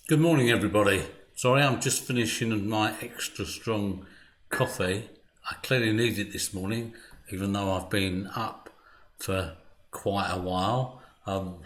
Good morning, everybody. Sorry, I'm just finishing my extra strong coffee. I clearly need it this morning, even though I've been up for quite a while.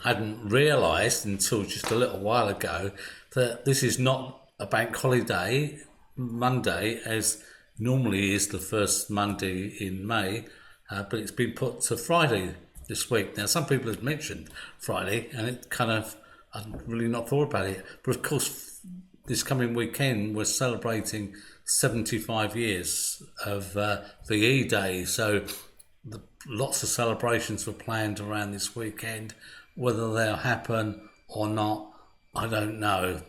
Hadn't realised until just a little while ago that this is not a bank holiday, Monday, as normally is the first Monday in May, but it's been put to Friday this week. Now, some people have mentioned Friday, and it kind of I'd really not thought about it. But of course, this coming weekend, we're celebrating 75 years of VE Day. So lots of celebrations were planned around this weekend. Whether they'll happen or not, I don't know.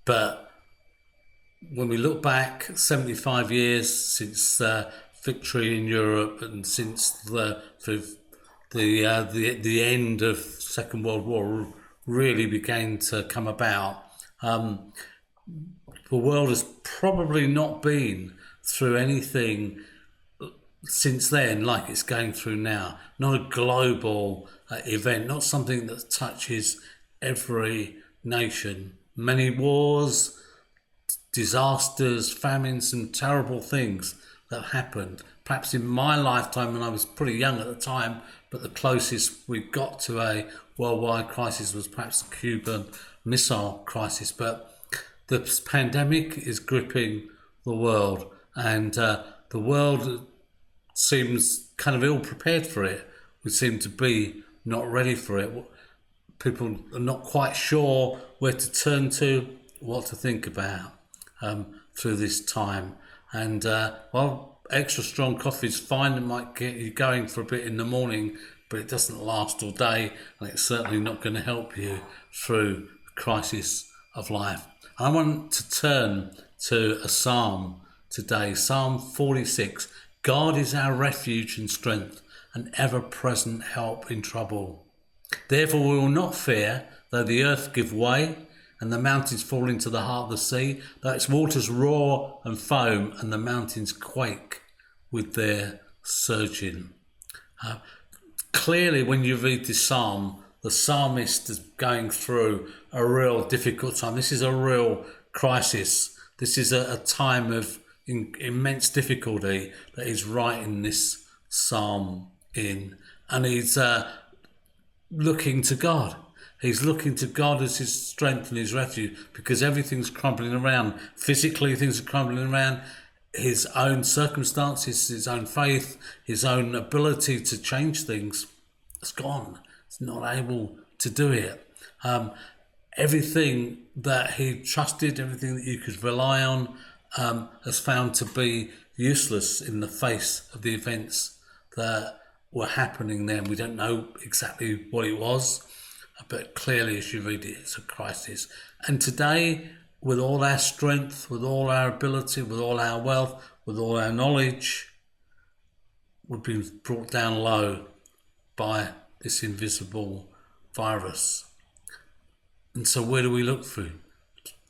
But when we look back, 75 years since victory in Europe and since the end of Second World War really began to come about. The world has probably not been through anything since then like it's going through now. Not a global event, not something that touches every nation. Many wars, disasters, famines, and terrible things that happened. Perhaps in my lifetime, when I was pretty young at the time, but the closest we got to a worldwide crisis was perhaps the Cuban Missile Crisis. But the pandemic is gripping the world, and the world seems kind of ill prepared for it. We seem to be not ready for it. People are not quite sure where to turn to, what to think about through this time. And extra strong coffee is fine. It might get you going for a bit in the morning, but it doesn't last all day, and it's certainly not going to help you through the crisis of life. I want to turn to a psalm today, Psalm 46. God is our refuge and strength, an ever-present help in trouble. Therefore we will not fear, though the earth give way, and the mountains fall into the heart of the sea, though its waters roar and foam, and the mountains quake with their surging. Clearly, when you read this psalm, the psalmist is going through a real difficult time. This is a real crisis. This is a time of immense difficulty that he's writing this psalm in. And he's looking to God. He's looking to God as his strength and his refuge, because everything's crumbling around. Physically, things are crumbling around. His own circumstances, his own faith, his own ability to change things, it's gone. It's not able to do it. Everything that he trusted, everything that you could rely on, has found to be useless in the face of the events that were happening then. We don't know exactly what it was, but clearly as you read it, it's a crisis. And today, with all our strength, with all our ability, with all our wealth, with all our knowledge, we've been brought down low by this invisible virus. And so where do we look for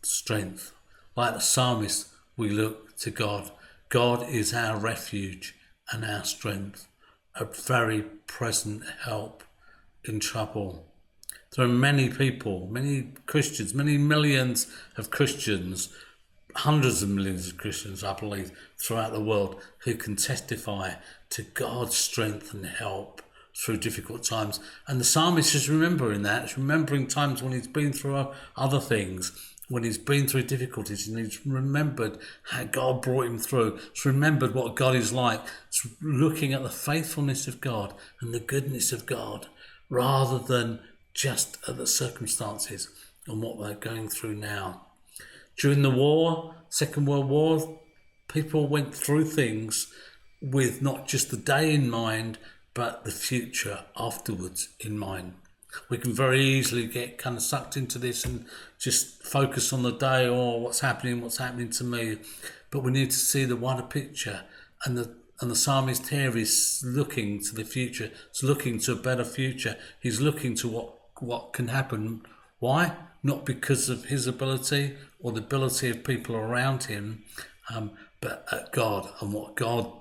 strength? Like the psalmist, we look to God. God is our refuge and our strength, a very present help in trouble. There are many people, many Christians, many millions of Christians, hundreds of millions of Christians, I believe, throughout the world who can testify to God's strength and help through difficult times. And the psalmist is remembering that. He's remembering times when he's been through other things, when he's been through difficulties, and he's remembered how God brought him through. He's remembered what God is like. He's looking at the faithfulness of God and the goodness of God, rather than just at the circumstances and what they're going through now. During the war, Second World War, people went through things with not just the day in mind, but the future afterwards in mind. We can very easily get kind of sucked into this and just focus on the day, or what's happening to me. But we need to see the wider picture, and the psalmist here is looking to the future. He's looking to a better future. He's looking to what can happen. Why? Not because of his ability or the ability of people around him, but at God and what God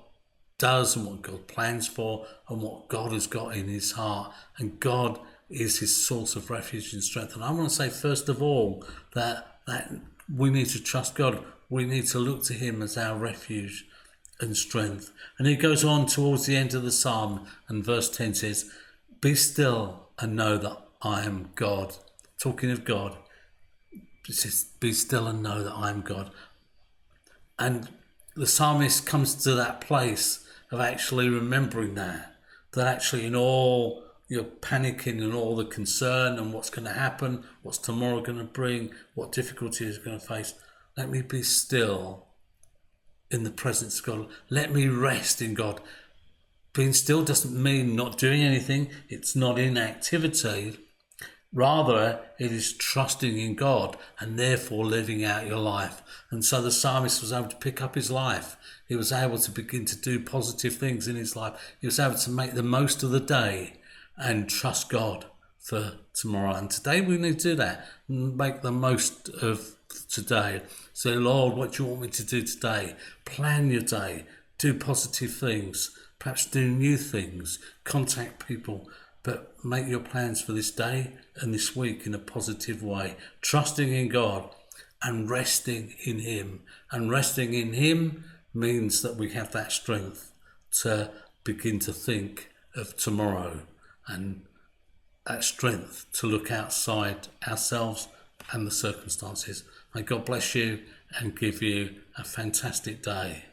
does and what God plans for and what God has got in his heart. And God is his source of refuge and strength. And I want to say, first of all, that we need to trust God. We need to look to him as our refuge and strength. And he goes on towards the end of the psalm, and verse 10 says, "Be still and know that I am God." Talking of God, it says, "Be still and know that I am God." And the psalmist comes to that place of actually remembering that actually in all your panicking and all the concern and what's going to happen, what's tomorrow going to bring, what difficulties you're going to face, let me be still in the presence of God. Let me rest in God. Being still doesn't mean not doing anything. It's not inactivity. Rather, it is trusting in God and therefore living out your life. And so the psalmist was able to pick up his life. He was able to begin to do positive things in his life. He was able to make the most of the day and trust God for tomorrow. And today we need to do that. Make the most of today. Say, Lord, what do you want me to do today? Plan your day. Do positive things. Perhaps do new things. Contact people. But make your plans for this day and this week in a positive way. Trusting in God and resting in him. And resting in him means that we have that strength to begin to think of tomorrow, and that strength to look outside ourselves and the circumstances. May God bless you and give you a fantastic day.